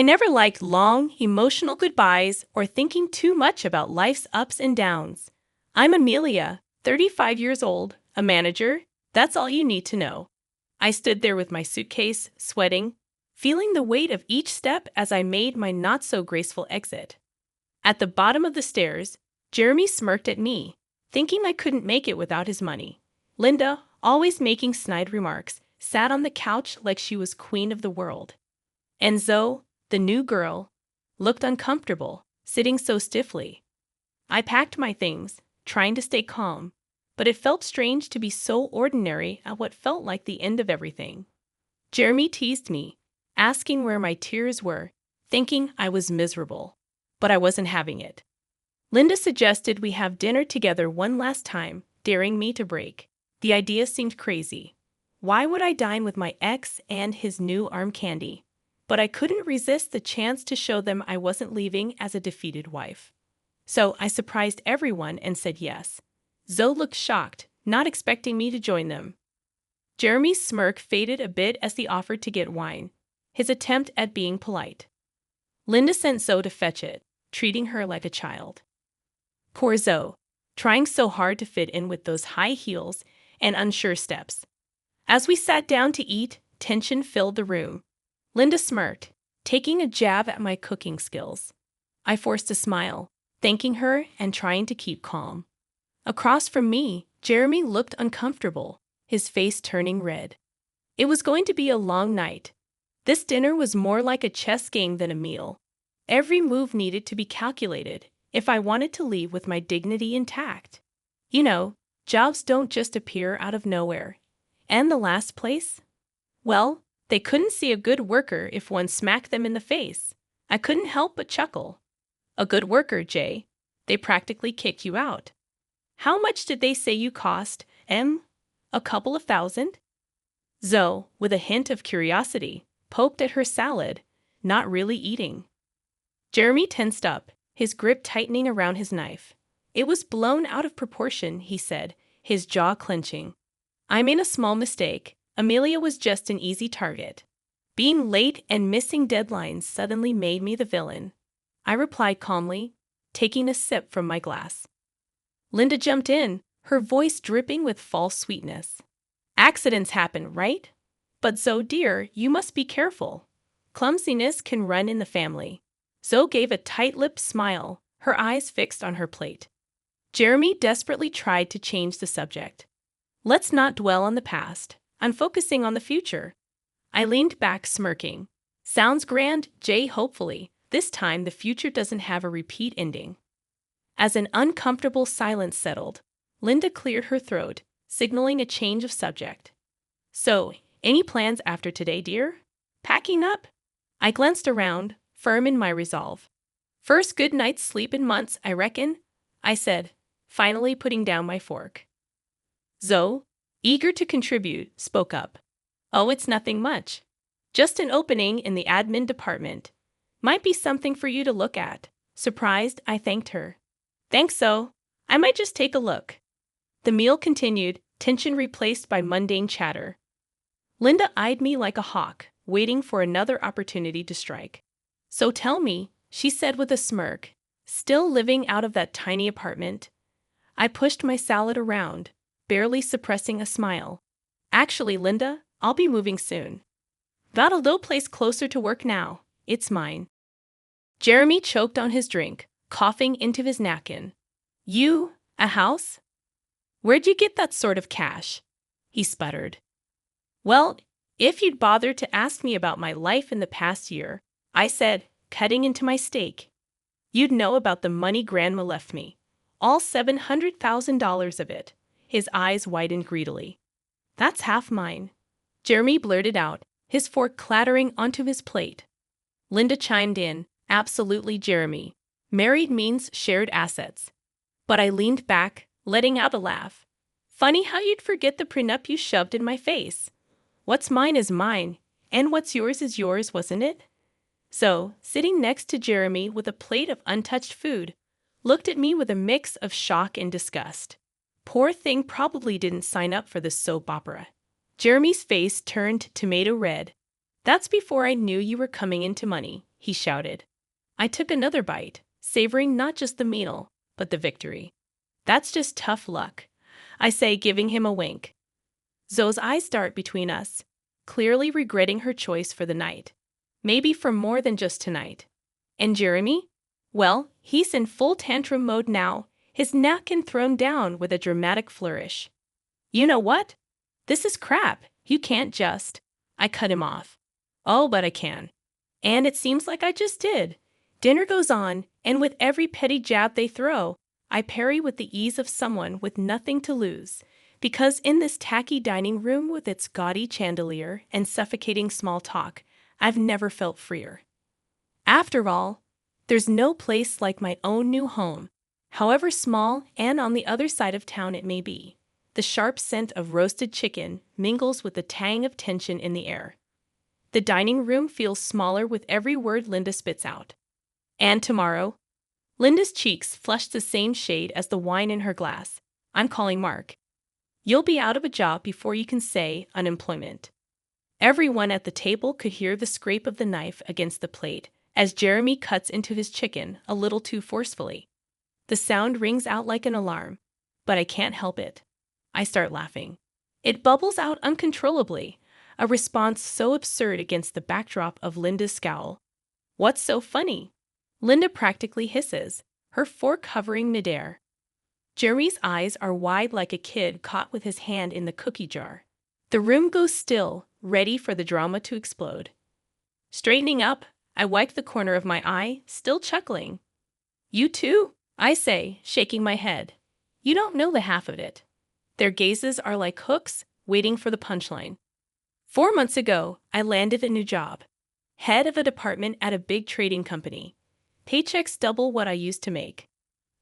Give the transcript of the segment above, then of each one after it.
I never liked long, emotional goodbyes or thinking too much about life's ups and downs. I'm Amelia, 35 years old, a manager. That's all you need to know. I stood there with my suitcase, sweating, feeling the weight of each step as I made my not-so-graceful exit. At the bottom of the stairs, Jeremy smirked at me, thinking I couldn't make it without his money. Linda, always making snide remarks, sat on the couch like she was queen of the world. And Zoe, the new girl, looked uncomfortable, sitting so stiffly. I packed my things, trying to stay calm, but it felt strange to be so ordinary at what felt like the end of everything. Jeremy teased me, asking where my tears were, thinking I was miserable, but I wasn't having it. Linda suggested we have dinner together one last time, daring me to break. The idea seemed crazy. Why would I dine with my ex and his new arm candy? But I couldn't resist the chance to show them I wasn't leaving as a defeated wife. So I surprised everyone and said yes. Zoe looked shocked, not expecting me to join them. Jeremy's smirk faded a bit as he offered to get wine, his attempt at being polite. Linda sent Zoe to fetch it, treating her like a child. Poor Zoe, trying so hard to fit in with those high heels and unsure steps. As we sat down to eat, tension filled the room. Linda smirked, taking a jab at my cooking skills. I forced a smile, thanking her and trying to keep calm. Across from me, Jeremy looked uncomfortable, his face turning red. It was going to be a long night. This dinner was more like a chess game than a meal. Every move needed to be calculated if I wanted to leave with my dignity intact. You know, jobs don't just appear out of nowhere. And the last place? Well, they couldn't see a good worker if one smacked them in the face. I couldn't help but chuckle. A good worker, Jay. They practically kick you out. How much did they say you cost, Em? A couple of thousand? Zoe, with a hint of curiosity, poked at her salad, not really eating. Jeremy tensed up, his grip tightening around his knife. It was blown out of proportion, he said, his jaw clenching. I made a small mistake. Amelia was just an easy target. Being late and missing deadlines suddenly made me the villain. I replied calmly, taking a sip from my glass. Linda jumped in, her voice dripping with false sweetness. Accidents happen, right? But Zoe, dear, you must be careful. Clumsiness can run in the family. Zoe gave a tight-lipped smile, her eyes fixed on her plate. Jeremy desperately tried to change the subject. Let's not dwell on the past. I'm focusing on the future. I leaned back, smirking. Sounds grand, Jay, hopefully. This time the future doesn't have a repeat ending. As an uncomfortable silence settled, Linda cleared her throat, signaling a change of subject. So, any plans after today, dear? Packing up? I glanced around, firm in my resolve. First good night's sleep in months, I reckon, I said, finally putting down my fork. Zoe, eager to contribute, spoke up. Oh, it's nothing much. Just an opening in the admin department. Might be something for you to look at. Surprised, I thanked her. Thanks, Zoe. I might just take a look. The meal continued, tension replaced by mundane chatter. Linda eyed me like a hawk, waiting for another opportunity to strike. So tell me, she said with a smirk, still living out of that tiny apartment. I pushed my salad around, barely suppressing a smile. Actually, Linda, I'll be moving soon. Got a little place closer to work now. It's mine. Jeremy choked on his drink, coughing into his napkin. You, a house? Where'd you get that sort of cash? He sputtered. Well, if you'd bothered to ask me about my life in the past year, I said, cutting into my steak, you'd know about the money Grandma left me. All $700,000 of it. His eyes widened greedily. That's half mine. Jeremy blurted out, his fork clattering onto his plate. Linda chimed in, absolutely, Jeremy. Married means shared assets. But I leaned back, letting out a laugh. Funny how you'd forget the prenup you shoved in my face. What's mine is mine, and what's yours is yours, wasn't it? So, sitting next to Jeremy with a plate of untouched food, looked at me with a mix of shock and disgust. Poor thing probably didn't sign up for this soap opera. Jeremy's face turned tomato red. That's before I knew you were coming into money, he shouted. I took another bite, savoring not just the meal, but the victory. That's just tough luck, I say, giving him a wink. Zoe's eyes dart between us, clearly regretting her choice for the night. Maybe for more than just tonight. And Jeremy? Well, he's in full tantrum mode now, his napkin thrown down with a dramatic flourish. You know what? This is crap. You can't just. I cut him off. Oh, but I can. And it seems like I just did. Dinner goes on, and with every petty jab they throw, I parry with the ease of someone with nothing to lose. Because in this tacky dining room with its gaudy chandelier and suffocating small talk, I've never felt freer. After all, there's no place like my own new home, however small and on the other side of town it may be. The sharp scent of roasted chicken mingles with the tang of tension in the air. The dining room feels smaller with every word Linda spits out. And tomorrow? Linda's cheeks flush the same shade as the wine in her glass. I'm calling Mark. You'll be out of a job before you can say unemployment. Everyone at the table could hear the scrape of the knife against the plate as Jeremy cuts into his chicken a little too forcefully. The sound rings out like an alarm, but I can't help it. I start laughing. It bubbles out uncontrollably, a response so absurd against the backdrop of Linda's scowl. What's so funny? Linda practically hisses, her fork hovering midair. Jeremy's eyes are wide like a kid caught with his hand in the cookie jar. The room goes still, ready for the drama to explode. Straightening up, I wipe the corner of my eye, still chuckling. You too? I say, shaking my head. You don't know the half of it. Their gazes are like hooks, waiting for the punchline. 4 months ago, I landed a new job. Head of a department at a big trading company. Paychecks double what I used to make.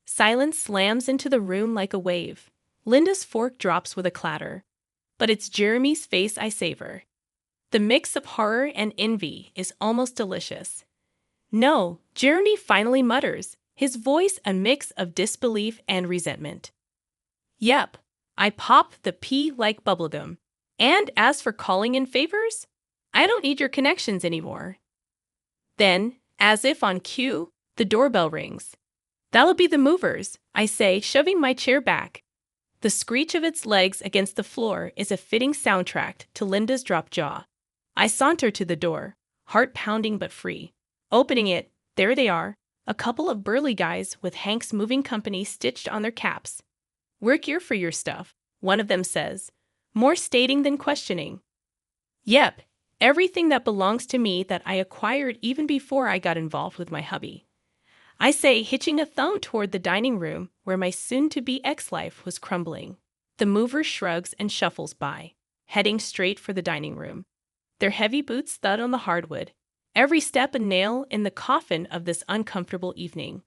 Silence slams into the room like a wave. Linda's fork drops with a clatter. But it's Jeremy's face I savor. The mix of horror and envy is almost delicious. No, Jeremy finally mutters, his voice a mix of disbelief and resentment. Yep, I pop the pea like bubblegum. And as for calling in favors, I don't need your connections anymore. Then, as if on cue, the doorbell rings. That'll be the movers, I say, shoving my chair back. The screech of its legs against the floor is a fitting soundtrack to Linda's dropped jaw. I saunter to the door, heart pounding but free. Opening it, there they are, a couple of burly guys with Hank's Moving Company stitched on their caps. We're here for your stuff, one of them says, more stating than questioning. Yep, everything that belongs to me that I acquired even before I got involved with my hubby. I say, hitching a thumb toward the dining room where my soon-to-be ex-life was crumbling. The mover shrugs and shuffles by, heading straight for the dining room. Their heavy boots thud on the hardwood, every step a nail in the coffin of this uncomfortable evening.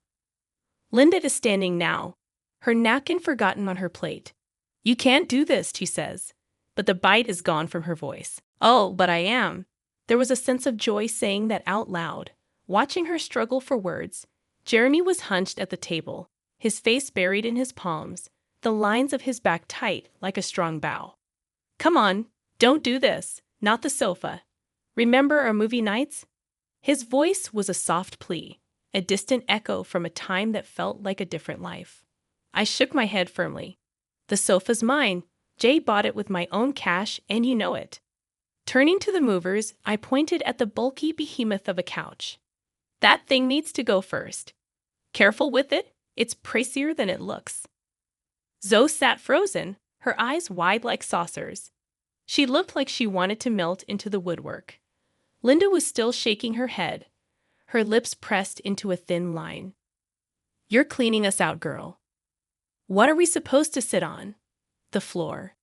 Linda is standing now, her napkin forgotten on her plate. You can't do this, she says, but the bite is gone from her voice. Oh, but I am. There was a sense of joy saying that out loud. Watching her struggle for words, Jeremy was hunched at the table, his face buried in his palms, the lines of his back tight like a strong bow. Come on, don't do this, not the sofa. Remember our movie nights? His voice was a soft plea, a distant echo from a time that felt like a different life. I shook my head firmly. The sofa's mine. Jay bought it with my own cash, and you know it. Turning to the movers, I pointed at the bulky behemoth of a couch. That thing needs to go first. Careful with it, it's pricier than it looks. Zoe sat frozen, her eyes wide like saucers. She looked like she wanted to melt into the woodwork. Linda was still shaking her head, her lips pressed into a thin line. You're cleaning us out, girl. What are we supposed to sit on? The floor.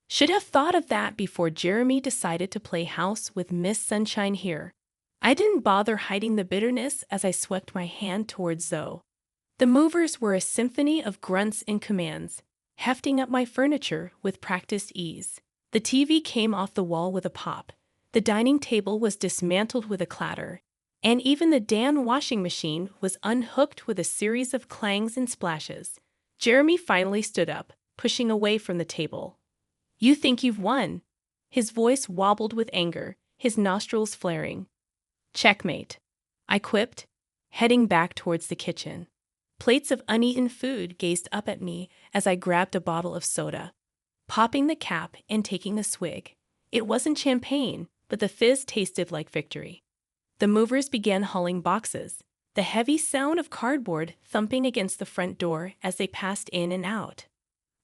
Should have thought of that before Jeremy decided to play house with Miss Sunshine here. I didn't bother hiding the bitterness as I swept my hand towards Zoe. The movers were a symphony of grunts and commands, hefting up my furniture with practiced ease. The TV came off the wall with a pop. The dining table was dismantled with a clatter. And even the Dan washing machine was unhooked with a series of clangs and splashes. Jeremy finally stood up, pushing away from the table. You think you've won? His voice wobbled with anger, his nostrils flaring. Checkmate. I quipped, heading back towards the kitchen. Plates of uneaten food gazed up at me as I grabbed a bottle of soda, popping the cap and taking a swig. It wasn't champagne, but the fizz tasted like victory. The movers began hauling boxes, the heavy sound of cardboard thumping against the front door as they passed in and out.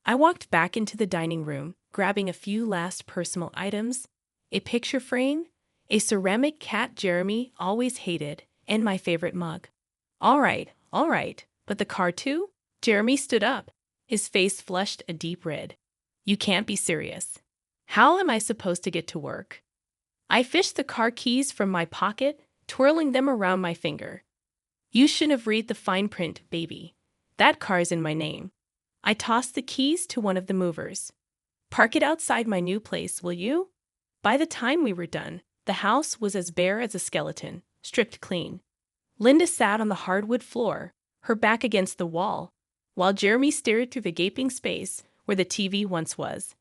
I walked back into the dining room, grabbing a few last personal items, a picture frame, a ceramic cat Jeremy always hated, and my favorite mug. All right, but the car too? Jeremy stood up, his face flushed a deep red. You can't be serious. How am I supposed to get to work? I fished the car keys from my pocket, twirling them around my finger. You shouldn't have read the fine print, baby. That car's in my name. I tossed the keys to one of the movers. Park it outside my new place, will you? By the time we were done, the house was as bare as a skeleton, stripped clean. Linda sat on the hardwood floor, her back against the wall, while Jeremy stared through the gaping space where the TV once was.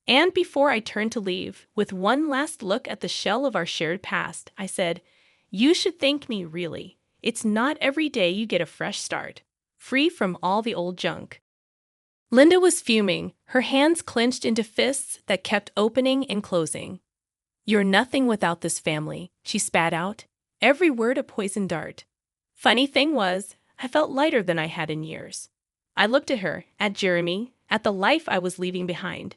And before I turned to leave, with one last look at the shell of our shared past, I said, "You should thank me, really. It's not every day you get a fresh start, free from all the old junk." Linda was fuming, her hands clenched into fists that kept opening and closing. "You're nothing without this family," she spat out, every word a poison dart. Funny thing was, I felt lighter than I had in years. I looked at her, at Jeremy, at the life I was leaving behind.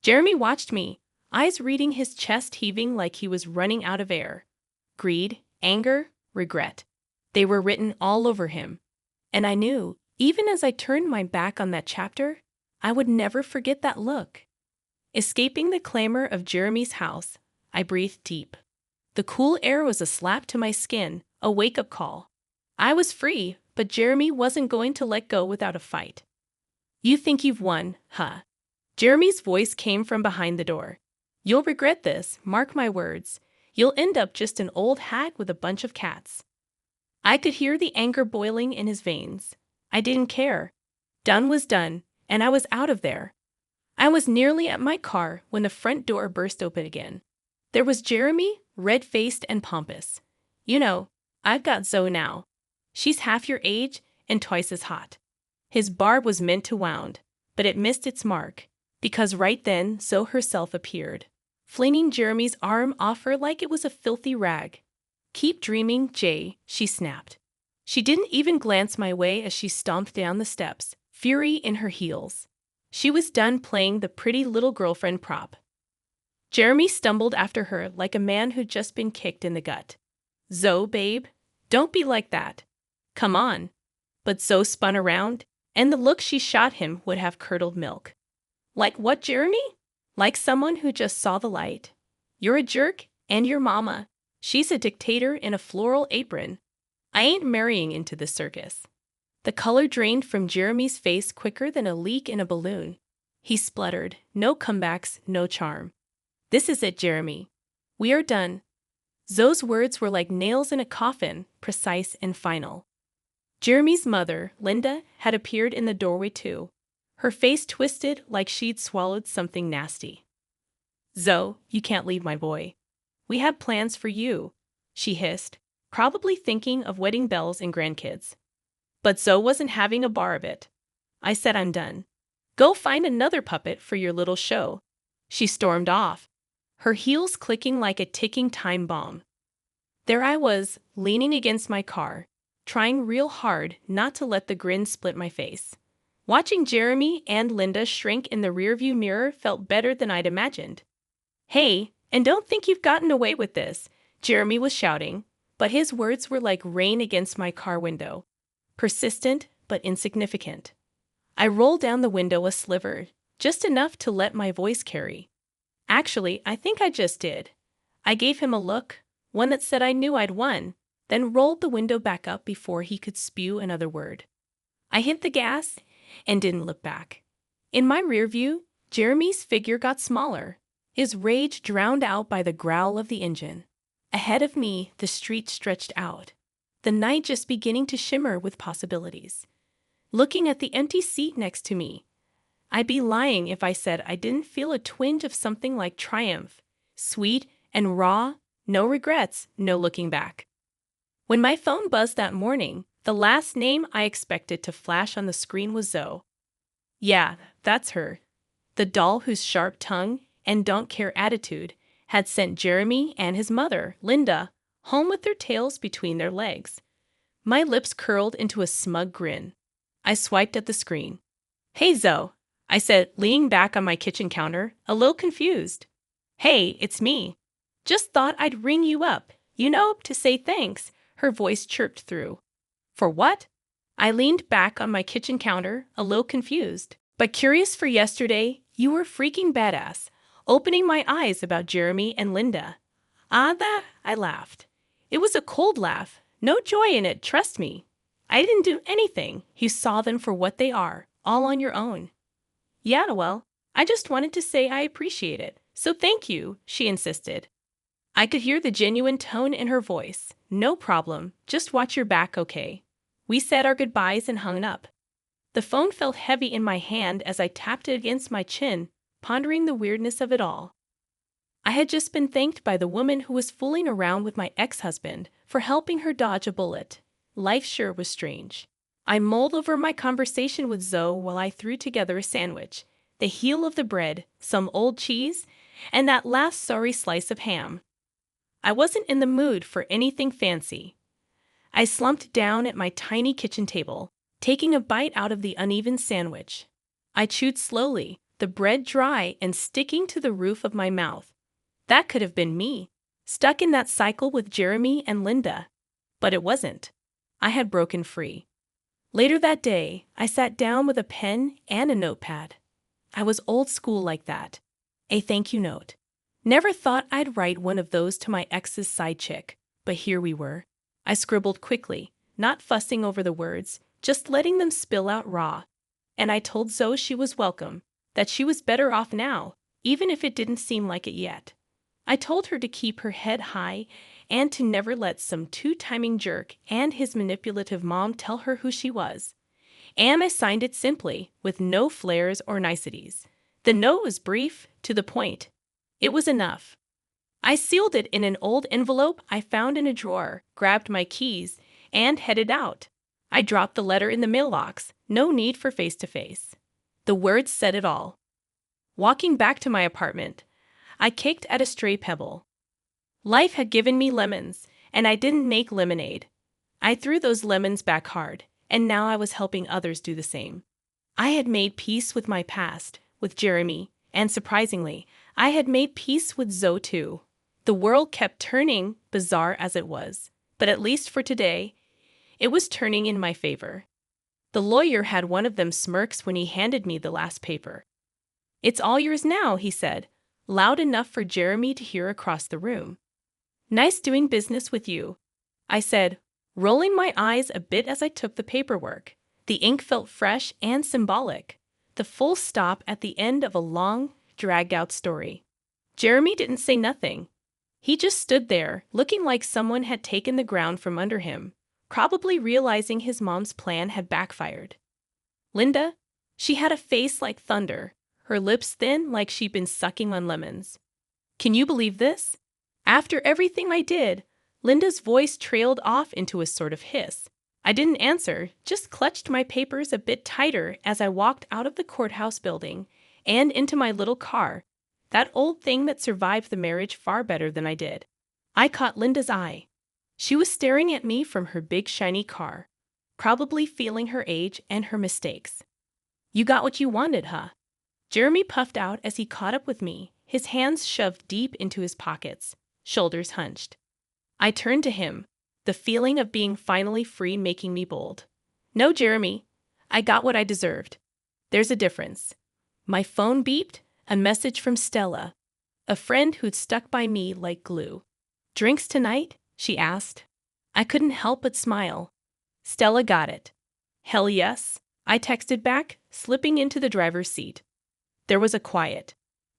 Jeremy watched me, eyes reading his chest heaving like he was running out of air. Greed, anger, regret. They were written all over him. And I knew, even as I turned my back on that chapter, I would never forget that look. Escaping the clamor of Jeremy's house, I breathed deep. The cool air was a slap to my skin, a wake-up call. I was free, but Jeremy wasn't going to let go without a fight. "You think you've won, huh?" Jeremy's voice came from behind the door. "You'll regret this, mark my words. You'll end up just an old hag with a bunch of cats." I could hear the anger boiling in his veins. I didn't care. Done was done, and I was out of there. I was nearly at my car when the front door burst open again. There was Jeremy, red-faced and pompous. "You know, I've got Zoe now. She's half your age and twice as hot." His barb was meant to wound, but it missed its mark, because right then Zoe herself appeared, flinging Jeremy's arm off her like it was a filthy rag. "Keep dreaming, Jay," she snapped. She didn't even glance my way as she stomped down the steps, fury in her heels. She was done playing the pretty little girlfriend prop. Jeremy stumbled after her like a man who'd just been kicked in the gut. "Zoe, babe, don't be like that. Come on." But Zoe spun around, and the look she shot him would have curdled milk. "Like what, Jeremy?" "Like someone who just saw the light. You're a jerk, and your mama. She's a dictator in a floral apron. I ain't marrying into this circus." The color drained from Jeremy's face quicker than a leak in a balloon. He spluttered, "No comebacks, no charm. This is it, Jeremy. We are done." Zoe's words were like nails in a coffin, precise and final. Jeremy's mother, Linda, had appeared in the doorway too, her face twisted like she'd swallowed something nasty. "Zoe, you can't leave my boy. We have plans for you," she hissed, probably thinking of wedding bells and grandkids. But Zoe wasn't having a bar of it. I said, "I'm done. Go find another puppet for your little show." She stormed off, her heels clicking like a ticking time bomb. There I was, leaning against my car, trying real hard not to let the grin split my face. Watching Jeremy and Linda shrink in the rearview mirror felt better than I'd imagined. "Hey, and don't think you've gotten away with this," Jeremy was shouting, but his words were like rain against my car window, persistent but insignificant. I rolled down the window a sliver, just enough to let my voice carry. Actually, I think I just did. I gave him a look, one that said I knew I'd won, then rolled the window back up before he could spew another word. I hit the gas and didn't look back. In my rear view, Jeremy's figure got smaller, his rage drowned out by the growl of the engine. Ahead of me, the street stretched out, the night just beginning to shimmer with possibilities. Looking at the empty seat next to me, I'd be lying if I said I didn't feel a twinge of something like triumph, sweet and raw, no regrets, no looking back. When my phone buzzed that morning, the last name I expected to flash on the screen was Zoe. Yeah, that's her. The doll whose sharp tongue and don't-care attitude had sent Jeremy and his mother, Linda, home with their tails between their legs. My lips curled into a smug grin. I swiped at the screen. "Hey, Zoe," I said, leaning back on my kitchen counter, a little confused. "Hey, it's me. Just thought I'd ring you up, to say thanks," her voice chirped through. "For what?" I leaned back on my kitchen counter, a little confused, but curious. "For yesterday, you were freaking badass, opening my eyes about Jeremy and Linda." "Ah, that?" I laughed. It was a cold laugh, no joy in it, trust me. "I didn't do anything. You saw them for what they are, all on your own." "Yeah, well, I just wanted to say I appreciate it, so thank you," she insisted. I could hear the genuine tone in her voice. "No problem, just watch your back, okay?" We said our goodbyes and hung up. The phone felt heavy in my hand as I tapped it against my chin, pondering the weirdness of it all. I had just been thanked by the woman who was fooling around with my ex-husband for helping her dodge a bullet. Life sure was strange. I mulled over my conversation with Zoe while I threw together a sandwich, the heel of the bread, some old cheese, and that last sorry slice of ham. I wasn't in the mood for anything fancy. I slumped down at my tiny kitchen table, taking a bite out of the uneven sandwich. I chewed slowly, the bread dry and sticking to the roof of my mouth. That could have been me, stuck in that cycle with Jeremy and Linda. But it wasn't. I had broken free. Later that day, I sat down with a pen and a notepad. I was old school like that. A thank you note. Never thought I'd write one of those to my ex's side chick, but here we were. I scribbled quickly, not fussing over the words, just letting them spill out raw. And I told Zoe she was welcome, that she was better off now, even if it didn't seem like it yet. I told her to keep her head high and to never let some two-timing jerk and his manipulative mom tell her who she was. And I signed it simply, with no flares or niceties. The note was brief, to the point. It was enough. I sealed it in an old envelope I found in a drawer, grabbed my keys, and headed out. I dropped the letter in the mailbox, no need for face-to-face. The words said it all. Walking back to my apartment, I kicked at a stray pebble. Life had given me lemons, and I didn't make lemonade. I threw those lemons back hard, and now I was helping others do the same. I had made peace with my past, with Jeremy, and surprisingly, I had made peace with Zoe too. The world kept turning, bizarre as it was, but at least for today, it was turning in my favor. The lawyer had one of them smirks when he handed me the last paper. "It's all yours now," he said, loud enough for Jeremy to hear across the room. "Nice doing business with you," I said, rolling my eyes a bit as I took the paperwork. The ink felt fresh and symbolic, the full stop at the end of a long, dragged-out story. Jeremy didn't say nothing. He just stood there, looking like someone had taken the ground from under him, probably realizing his mom's plan had backfired. Linda, she had a face like thunder, her lips thin like she'd been sucking on lemons. "Can you believe this?" After everything I did, Linda's voice trailed off into a sort of hiss. I didn't answer, just clutched my papers a bit tighter as I walked out of the courthouse building and into my little car, that old thing that survived the marriage far better than I did. I caught Linda's eye. She was staring at me from her big shiny car, probably feeling her age and her mistakes. "You got what you wanted, huh?" Jeremy puffed out as he caught up with me, his hands shoved deep into his pockets, shoulders hunched. I turned to him, the feeling of being finally free making me bold. "No, Jeremy, I got what I deserved. There's a difference." My phone beeped, a message from Stella, a friend who'd stuck by me like glue. "Drinks tonight?" she asked. I couldn't help but smile. Stella got it. "Hell yes," I texted back, slipping into the driver's seat. There was a quiet.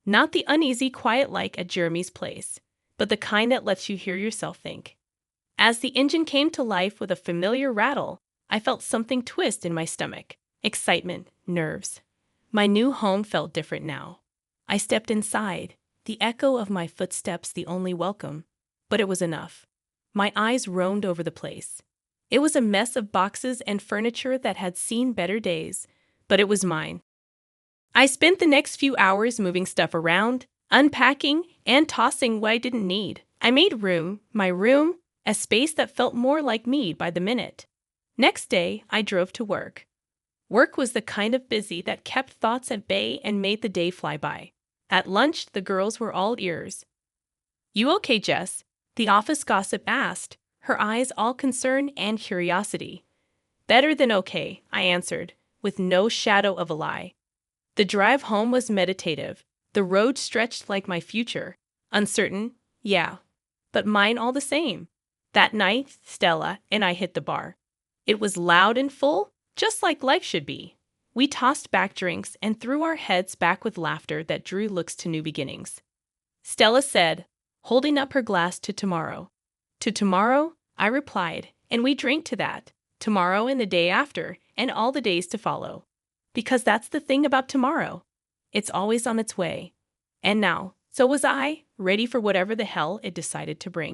Not the uneasy quiet like at Jeremy's place, but the kind that lets you hear yourself think. As the engine came to life with a familiar rattle, I felt something twist in my stomach. Excitement, nerves. My new home felt different now. I stepped inside, the echo of my footsteps the only welcome, but it was enough. My eyes roamed over the place. It was a mess of boxes and furniture that had seen better days, but it was mine. I spent the next few hours moving stuff around, unpacking, and tossing what I didn't need. I made room, my room, a space that felt more like me by the minute. Next day, I drove to work. Work was the kind of busy that kept thoughts at bay and made the day fly by. At lunch, the girls were all ears. "You okay, Jess?" the office gossip asked, her eyes all concern and curiosity. "Better than okay," I answered, with no shadow of a lie. The drive home was meditative. The road stretched like my future. Uncertain, yeah, but mine all the same. That night, Stella and I hit the bar. It was loud and full, just like life should be. We tossed back drinks and threw our heads back with laughter that drew looks to new beginnings. Stella said, holding up her glass, "To tomorrow." "To tomorrow," I replied, and we drank to that. Tomorrow and the day after, and all the days to follow. Because that's the thing about tomorrow. It's always on its way. And now, so was I, ready for whatever the hell it decided to bring.